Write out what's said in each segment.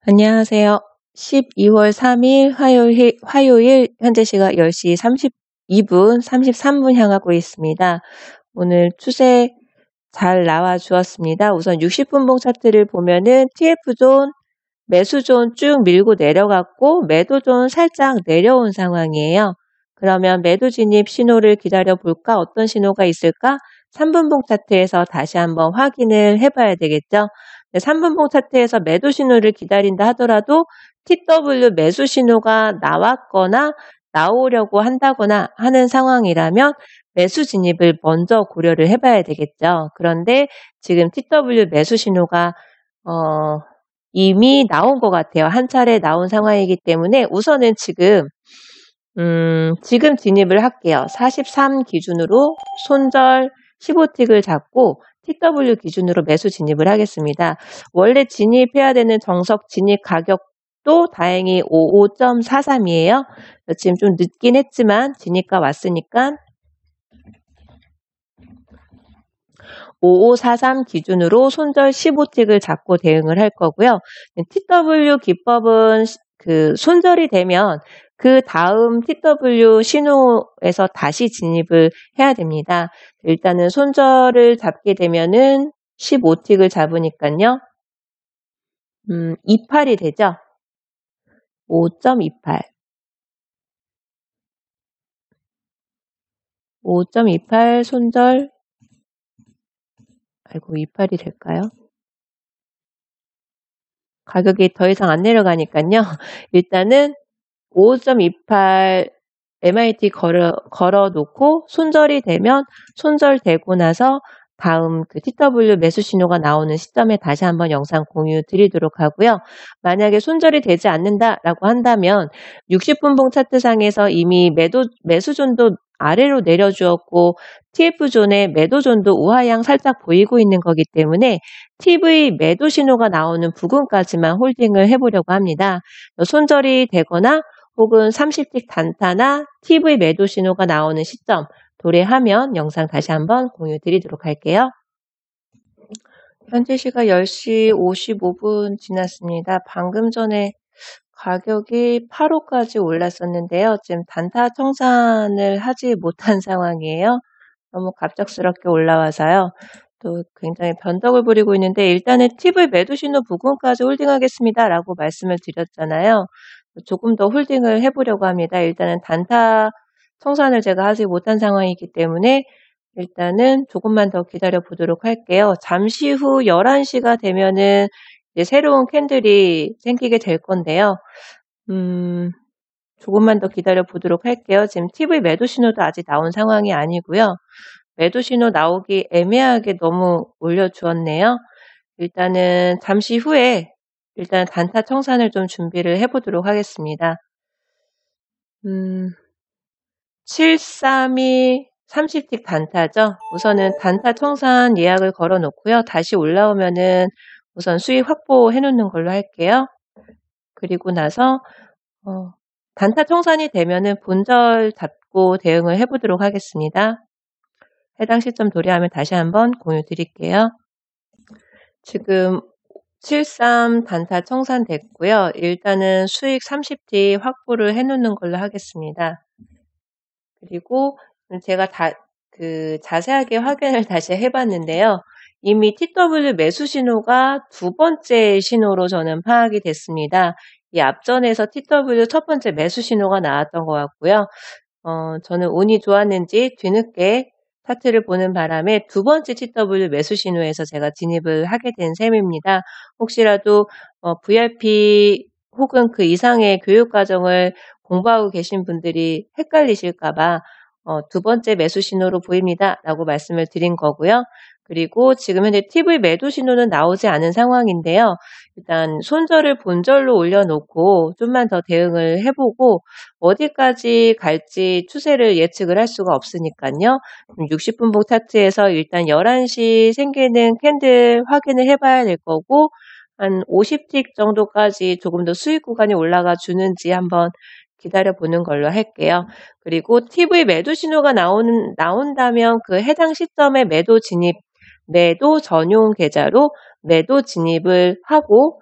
안녕하세요. 12월 3일 화요일 현재 시각 10시 32분, 33분 향하고 있습니다. 오늘 추세 잘 나와 주었습니다. 우선 60분봉 차트를 보면은 TF존, 매수존 쭉 밀고 내려갔고 매도존 살짝 내려온 상황이에요. 그러면 매도 진입 신호를 기다려 볼까? 어떤 신호가 있을까? 3분봉 차트에서 다시 한번 확인을 해봐야 되겠죠. 3분봉 차트에서 매도 신호를 기다린다 하더라도 TW 매수 신호가 나왔거나 나오려고 한다거나 하는 상황이라면 매수 진입을 먼저 고려를 해봐야 되겠죠. 그런데 지금 TW 매수 신호가 이미 나온 것 같아요. 한 차례 나온 상황이기 때문에 우선은 지금 진입을 할게요. 43 기준으로 손절 15틱을 잡고 TW 기준으로 매수 진입을 하겠습니다. 원래 진입해야 되는 정석 진입 가격도 다행히 55.43이에요. 지금 좀 늦긴 했지만 진입가 왔으니까 5543 기준으로 손절 15틱을 잡고 대응을 할 거고요. TW 기법은 그 손절이 되면 그 다음 TW 신호에서 다시 진입을 해야 됩니다. 일단은 손절을 잡게 되면은 15틱을 잡으니까요. 28이 되죠. 5.28. 5.28 손절. 아이고, 28이 될까요? 가격이 더 이상 안 내려가니까요. 일단은 5.28 MIT 걸어 놓고 손절이 되면 손절되고 나서 다음 그 TW 매수 신호가 나오는 시점에 다시 한번 영상 공유 드리도록 하고요. 만약에 손절이 되지 않는다라고 한다면 60분봉 차트상에서 이미 매수존도 아래로 내려주었고 TF존의 매도존도 우하향 살짝 보이고 있는 거기 때문에 TV 매도 신호가 나오는 부근까지만 홀딩을 해보려고 합니다. 손절이 되거나 혹은 30틱 단타나 TV 매도 신호가 나오는 시점 도래하면 영상 다시 한번 공유 드리도록 할게요. 현재 시각 10시 55분 지났습니다. 방금 전에 가격이 8호까지 올랐었는데요. 지금 단타 청산을 하지 못한 상황이에요. 너무 갑작스럽게 올라와서요. 또 굉장히 변덕을 부리고 있는데 일단은 TV 매도 신호 부근까지 홀딩하겠습니다 라고 말씀을 드렸잖아요. 조금 더 홀딩을 해보려고 합니다. 일단은 단타 청산을 제가 하지 못한 상황이기 때문에 일단은 조금만 더 기다려 보도록 할게요. 잠시 후 11시가 되면은 이제 새로운 캔들이 생기게 될 건데요. 조금만 더 기다려 보도록 할게요. 지금 TV 매도 신호도 아직 나온 상황이 아니고요. 매도 신호 나오기 애매하게 너무 올려주었네요. 일단은 잠시 후에 일단 단타 청산을 좀 준비를 해보도록 하겠습니다. 732 30틱 단타죠. 우선은 단타 청산 예약을 걸어 놓고요. 다시 올라오면은 우선 수익 확보해 놓는 걸로 할게요. 그리고 나서 단타 청산이 되면은 본절 잡고 대응을 해보도록 하겠습니다. 해당 시점 도래하면 다시 한번 공유 드릴게요. 지금 73 단타 청산됐고요. 일단은 수익 30틱 확보를 해놓는 걸로 하겠습니다. 그리고 제가 자세하게 확인을 다시 해봤는데요. 이미 TW 매수 신호가 두 번째 신호로 저는 파악이 됐습니다. 이 앞전에서 TW 첫 번째 매수 신호가 나왔던 것 같고요. 저는 운이 좋았는지 뒤늦게 차트를 보는 바람에 두 번째 TW 매수 신호에서 제가 진입을 하게 된 셈입니다. 혹시라도 VIP 혹은 그 이상의 교육 과정을 공부하고 계신 분들이 헷갈리실까봐 두 번째 매수 신호로 보입니다 라고 말씀을 드린 거고요. 그리고 지금 현재 TV 매도 신호는 나오지 않은 상황인데요. 일단 손절을 본절로 올려놓고 좀만 더 대응을 해보고 어디까지 갈지 추세를 예측을 할 수가 없으니까요. 60분봉 차트에서 일단 11시 생기는 캔들 확인을 해봐야 될 거고 한 50틱 정도까지 조금 더 수익 구간이 올라가 주는지 한번 기다려보는 걸로 할게요. 그리고 TV 매도 신호가 나온다면 그 해당 시점에 매도 전용 계좌로 매도 진입을 하고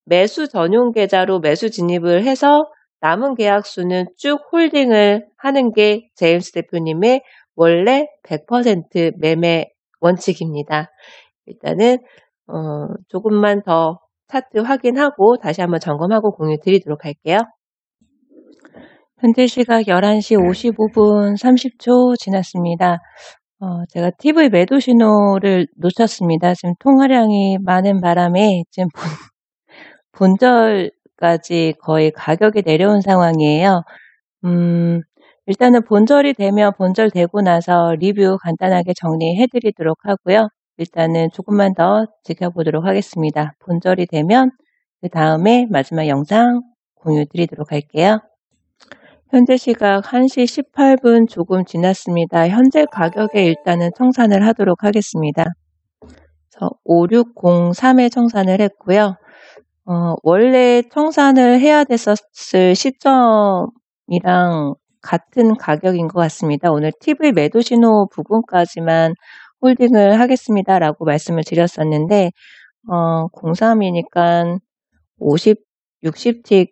매수 전용 계좌로 매수 진입을 해서 남은 계약수는 쭉 홀딩을 하는 게 제임스 대표님의 원래 100% 매매 원칙입니다. 일단은 조금만 더 차트 확인하고 다시 한번 점검하고 공유 드리도록 할게요. 현재 시각 11시 55분 30초 지났습니다. 제가 TV 매도 신호를 놓쳤습니다. 지금 통화량이 많은 바람에 지금 본절까지 거의 가격이 내려온 상황이에요. 일단은 본절이 되면 본절 되고 나서 리뷰 간단하게 정리해 드리도록 하고요. 일단은 조금만 더 지켜보도록 하겠습니다. 본절이 되면 그 다음에 마지막 영상 공유 드리도록 할게요. 현재 시각 1시 18분 조금 지났습니다. 현재 가격에 일단은 청산을 하도록 하겠습니다. 5603에 청산을 했고요. 원래 청산을 해야 됐었을 시점이랑 같은 가격인 것 같습니다. 오늘 TV 매도 신호 부분까지만 홀딩을 하겠습니다라고 말씀을 드렸었는데 03이니까 50, 60틱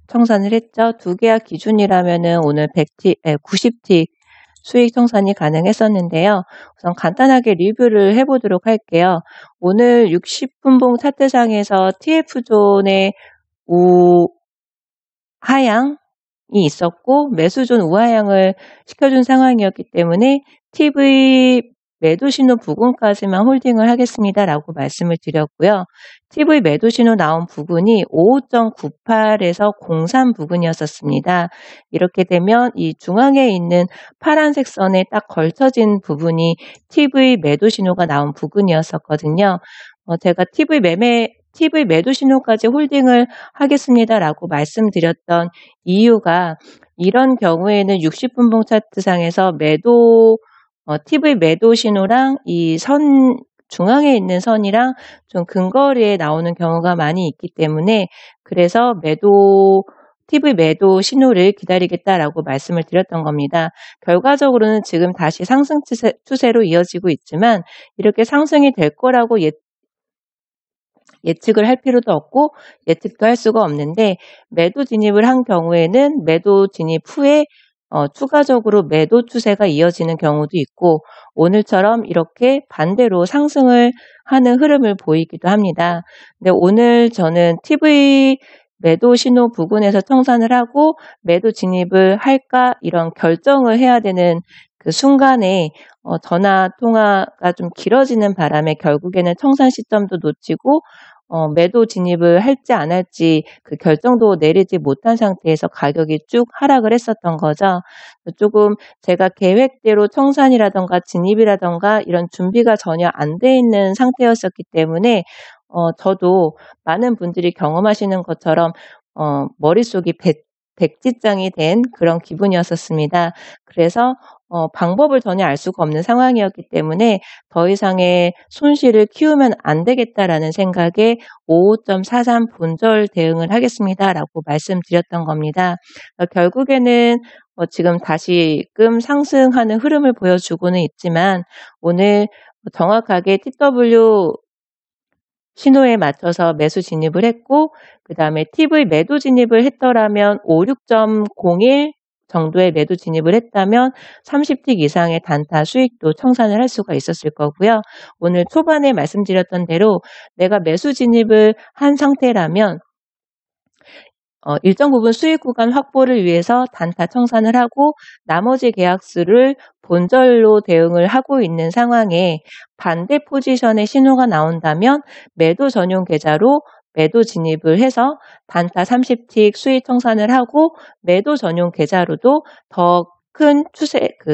청산을 했죠. 두 계약 기준이라면은 오늘 90틱 수익 청산이 가능했었는데요. 우선 간단하게 리뷰를 해보도록 할게요. 오늘 60분봉 차트상에서 TF존의 우하향이 있었고 매수존 우하향을 시켜준 상황이었기 때문에 TV 매도 신호 부근까지만 홀딩을 하겠습니다라고 말씀을 드렸고요. TV 매도 신호 나온 부근이 55.98에서 03 부근이었었습니다. 이렇게 되면 이 중앙에 있는 파란색 선에 딱 걸쳐진 부분이 TV 매도 신호가 나온 부근이었었거든요. 제가 TV 매도 신호까지 홀딩을 하겠습니다라고 말씀드렸던 이유가 이런 경우에는 60분봉 차트상에서 TV 매도 신호랑 이 선 중앙에 있는 선이랑 좀 근거리에 나오는 경우가 많이 있기 때문에 그래서 TV 매도 신호를 기다리겠다라고 말씀을 드렸던 겁니다. 결과적으로는 지금 다시 상승 추세로 이어지고 있지만 이렇게 상승이 될 거라고 예측을 할 필요도 없고 예측도 할 수가 없는데 매도 진입을 한 경우에는 매도 진입 후에 추가적으로 매도 추세가 이어지는 경우도 있고 오늘처럼 이렇게 반대로 상승을 하는 흐름을 보이기도 합니다. 근데 오늘 저는 TV 매도 신호 부근에서 청산을 하고 매도 진입을 할까 이런 결정을 해야 되는 그 순간에 전화 통화가 좀 길어지는 바람에 결국에는 청산 시점도 놓치고 매도 진입을 할지 안 할지 그 결정도 내리지 못한 상태에서 가격이 쭉 하락을 했었던 거죠. 조금 제가 계획대로 청산이라던가 진입이라던가 이런 준비가 전혀 안 돼 있는 상태였었기 때문에 저도 많은 분들이 경험하시는 것처럼 머릿속이 백지장이 된 그런 기분이었었습니다. 그래서 방법을 전혀 알 수가 없는 상황이었기 때문에 더 이상의 손실을 키우면 안 되겠다라는 생각에 55.43 본절 대응을 하겠습니다라고 말씀드렸던 겁니다. 결국에는 지금 다시금 상승하는 흐름을 보여주고는 있지만 오늘 정확하게 TW 신호에 맞춰서 매수 진입을 했고 그 다음에 TV 매도 진입을 했더라면 56.01 정도의 매도 진입을 했다면 30틱 이상의 단타 수익도 청산을 할 수가 있었을 거고요. 오늘 초반에 말씀드렸던 대로 내가 매수 진입을 한 상태라면 일정 부분 수익 구간 확보를 위해서 단타 청산을 하고 나머지 계약수를 본절로 대응을 하고 있는 상황에 반대 포지션의 신호가 나온다면 매도 전용 계좌로 매도 진입을 해서 단타 30틱 수익 청산을 하고 매도 전용 계좌로도 더 큰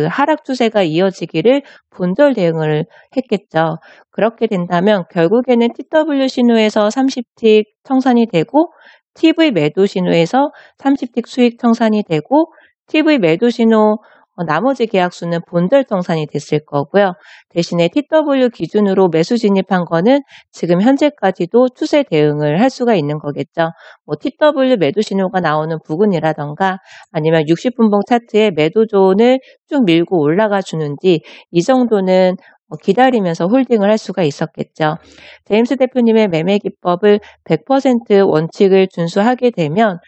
하락 추세가 이어지기를 본절 대응을 했겠죠. 그렇게 된다면 결국에는 TW 신호에서 30틱 청산이 되고 TV 매도 신호에서 30틱 수익 청산이 되고 TV 매도 신호 나머지 계약수는 본절 청산이 됐을 거고요. 대신에 TW 기준으로 매수 진입한 거는 지금 현재까지도 추세 대응을 할 수가 있는 거겠죠. TW 매도 신호가 나오는 부근이라던가 아니면 60분봉 차트에 매도 존을 쭉 밀고 올라가 주는지 이 정도는 기다리면서 홀딩을 할 수가 있었겠죠. 제임스 대표님의 매매 기법을 100% 원칙을 준수하게 되면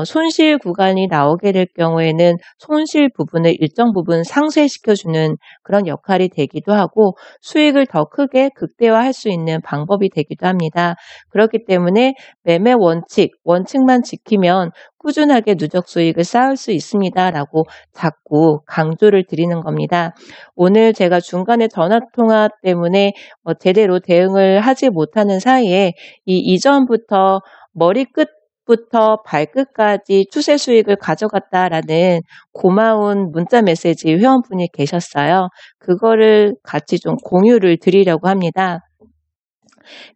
손실 구간이 나오게 될 경우에는 손실 부분을 일정 부분 상쇄시켜주는 그런 역할이 되기도 하고 수익을 더 크게 극대화할 수 있는 방법이 되기도 합니다. 그렇기 때문에 매매 원칙만 지키면 꾸준하게 누적 수익을 쌓을 수 있습니다라고 자꾸 강조를 드리는 겁니다. 오늘 제가 중간에 전화통화 때문에 제대로 대응을 하지 못하는 사이에 이전부터 머리끝부터 발끝까지 추세 수익을 가져갔다라는 고마운 문자 메시지 회원분이 계셨어요. 그거를 같이 좀 공유를 드리려고 합니다.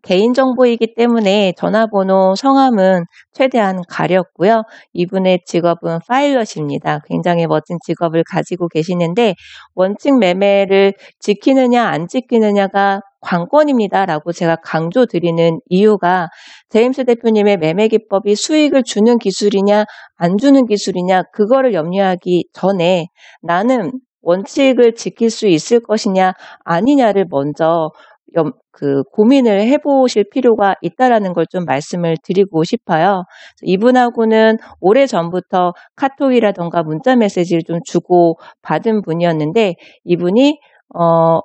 개인정보이기 때문에 전화번호, 성함은 최대한 가렸고요. 이분의 직업은 파일럿입니다. 굉장히 멋진 직업을 가지고 계시는데 원칙 매매를 지키느냐 안 지키느냐가 관건입니다라고 제가 강조드리는 이유가 제임스 대표님의 매매 기법이 수익을 주는 기술이냐 안 주는 기술이냐 그거를 염려하기 전에 나는 원칙을 지킬 수 있을 것이냐 아니냐를 먼저 고민을 해보실 필요가 있다라는 걸 좀 말씀을 드리고 싶어요. 이분하고는 오래전부터 카톡이라던가 문자 메시지를 좀 주고 받은 분이었는데 이분이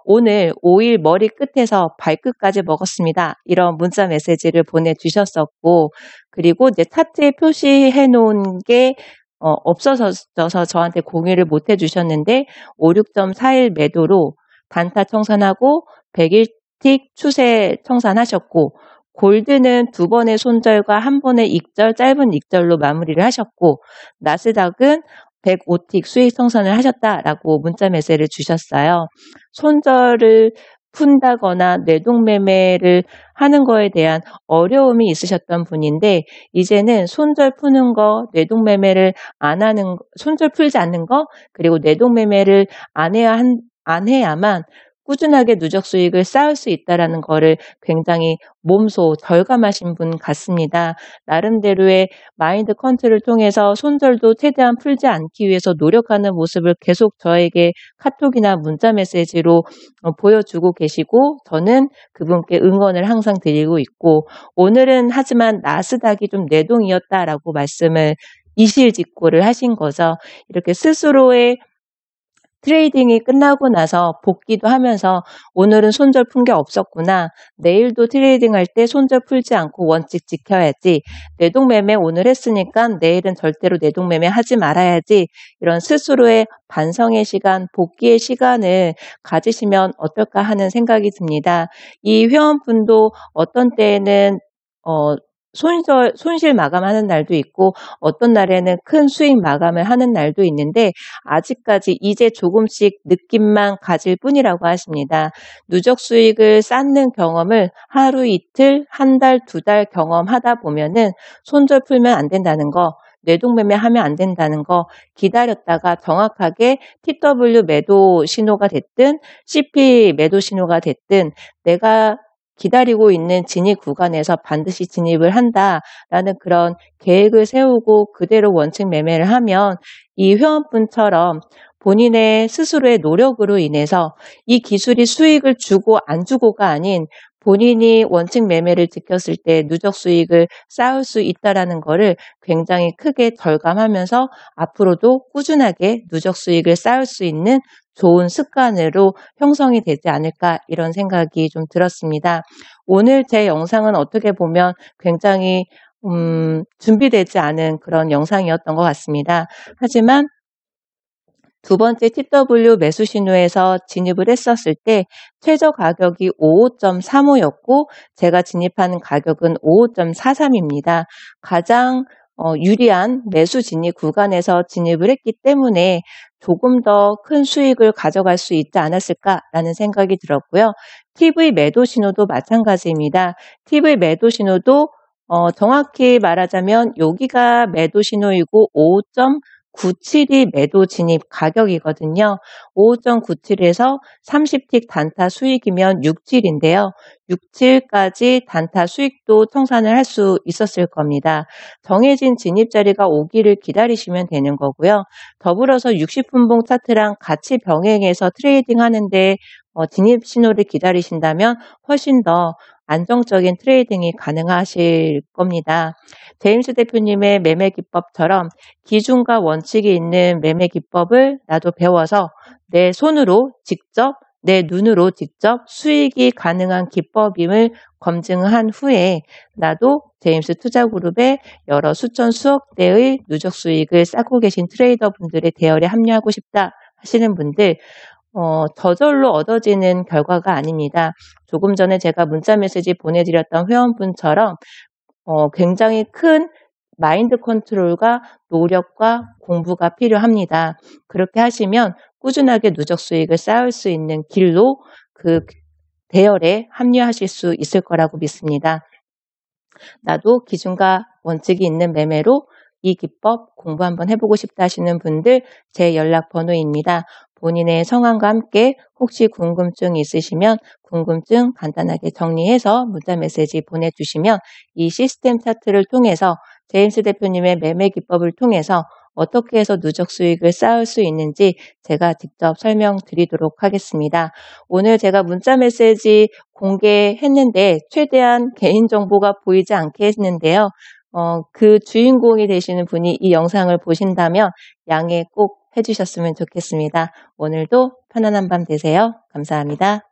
오늘 5일 머리 끝에서 발끝까지 먹었습니다. 이런 문자 메시지를 보내주셨었고 그리고 이제 차트에 표시해 놓은 게 없어져서 저한테 공유를 못 해주셨는데 56.41 매도로 단타 청산하고 100일 틱 추세 청산하셨고 골드는 2번의 손절과 1번의 익절, 짧은 익절로 마무리를 하셨고 나스닥은 105틱 수익 청산을 하셨다라고 문자 메시지를 주셨어요. 손절을 푼다거나 뇌동매매를 하는 거에 대한 어려움이 있으셨던 분인데 이제는 손절 푸는 거, 뇌동매매를 안 하는 손절 풀지 않는 거 그리고 뇌동매매를 안 해야만 꾸준하게 누적 수익을 쌓을 수 있다는 거를 굉장히 몸소 절감하신 분 같습니다. 나름대로의 마인드 컨트롤을 통해서 손절도 최대한 풀지 않기 위해서 노력하는 모습을 계속 저에게 카톡이나 문자 메시지로 보여주고 계시고 저는 그분께 응원을 항상 드리고 있고 오늘은 하지만 나스닥이 좀 뇌동이었다라고 말씀을 이실직고를 하신 거죠. 이렇게 스스로의 트레이딩이 끝나고 나서 복귀도 하면서 오늘은 손절 푼 게 없었구나. 내일도 트레이딩 할 때 손절 풀지 않고 원칙 지켜야지. 뇌동매매 오늘 했으니까 내일은 절대로 뇌동매매 하지 말아야지. 이런 스스로의 반성의 시간, 복귀의 시간을 가지시면 어떨까 하는 생각이 듭니다. 이 회원분도 어떤 때에는 손실 마감하는 날도 있고 어떤 날에는 큰 수익 마감을 하는 날도 있는데 아직까지 이제 조금씩 느낌만 가질 뿐이라고 하십니다. 누적 수익을 쌓는 경험을 하루 이틀, 한 달, 2달 경험하다 보면은 손절 풀면 안 된다는 거 뇌동매매 하면 안 된다는 거 기다렸다가 정확하게 TW 매도 신호가 됐든 CP 매도 신호가 됐든 내가 기다리고 있는 진입 구간에서 반드시 진입을 한다라는 그런 계획을 세우고 그대로 원칙 매매를 하면 이 회원분처럼 본인의 스스로의 노력으로 인해서 이 기술이 수익을 주고 안 주고가 아닌 본인이 원칙 매매를 지켰을 때 누적 수익을 쌓을 수 있다는 것을 굉장히 크게 절감하면서 앞으로도 꾸준하게 누적 수익을 쌓을 수 있는 좋은 습관으로 형성이 되지 않을까 이런 생각이 좀 들었습니다. 오늘 제 영상은 어떻게 보면 굉장히 준비되지 않은 그런 영상이었던 것 같습니다. 하지만 두 번째 TW 매수 신호에서 진입을 했었을 때 최저 가격이 55.35였고 제가 진입하는 가격은 55.43입니다. 가장 유리한 매수 진입 구간에서 진입을 했기 때문에 조금 더 큰 수익을 가져갈 수 있지 않았을까라는 생각이 들었고요. TV 매도 신호도 마찬가지입니다. TV 매도 신호도 정확히 말하자면 여기가 매도 신호이고 97이 매도 진입 가격이거든요. 55.97에서 30틱 단타 수익이면 67인데요. 67까지 단타 수익도 청산을 할 수 있었을 겁니다. 정해진 진입 자리가 오기를 기다리시면 되는 거고요. 더불어서 60분봉 차트랑 같이 병행해서 트레이딩 하는데 진입 신호를 기다리신다면 훨씬 더 안정적인 트레이딩이 가능하실 겁니다. 제임스 대표님의 매매 기법처럼 기준과 원칙이 있는 매매 기법을 나도 배워서 내 손으로 직접, 내 눈으로 직접 수익이 가능한 기법임을 검증한 후에 나도 제임스 투자그룹의 여러 수천 수억 대의 누적 수익을 쌓고 계신 트레이더 분들의 대열에 합류하고 싶다 하시는 분들, 저절로 얻어지는 결과가 아닙니다. 조금 전에 제가 문자 메시지 보내드렸던 회원분처럼 굉장히 큰 마인드 컨트롤과 노력과 공부가 필요합니다. 그렇게 하시면 꾸준하게 누적 수익을 쌓을 수 있는 길로 그 대열에 합류하실 수 있을 거라고 믿습니다. 나도 기준과 원칙이 있는 매매로 이 기법 공부 한번 해보고 싶다 하시는 분들 제 연락번호입니다. 본인의 성함과 함께 혹시 궁금증 있으시면 궁금증 간단하게 정리해서 문자 메시지 보내주시면 이 시스템 차트를 통해서 제임스 대표님의 매매 기법을 통해서 어떻게 해서 누적 수익을 쌓을 수 있는지 제가 직접 설명드리도록 하겠습니다. 오늘 제가 문자 메시지 공개했는데 최대한 개인정보가 보이지 않게 했는데요. 그 주인공이 되시는 분이 이 영상을 보신다면 양해 꼭 해주셨으면 좋겠습니다. 오늘도 편안한 밤 되세요. 감사합니다.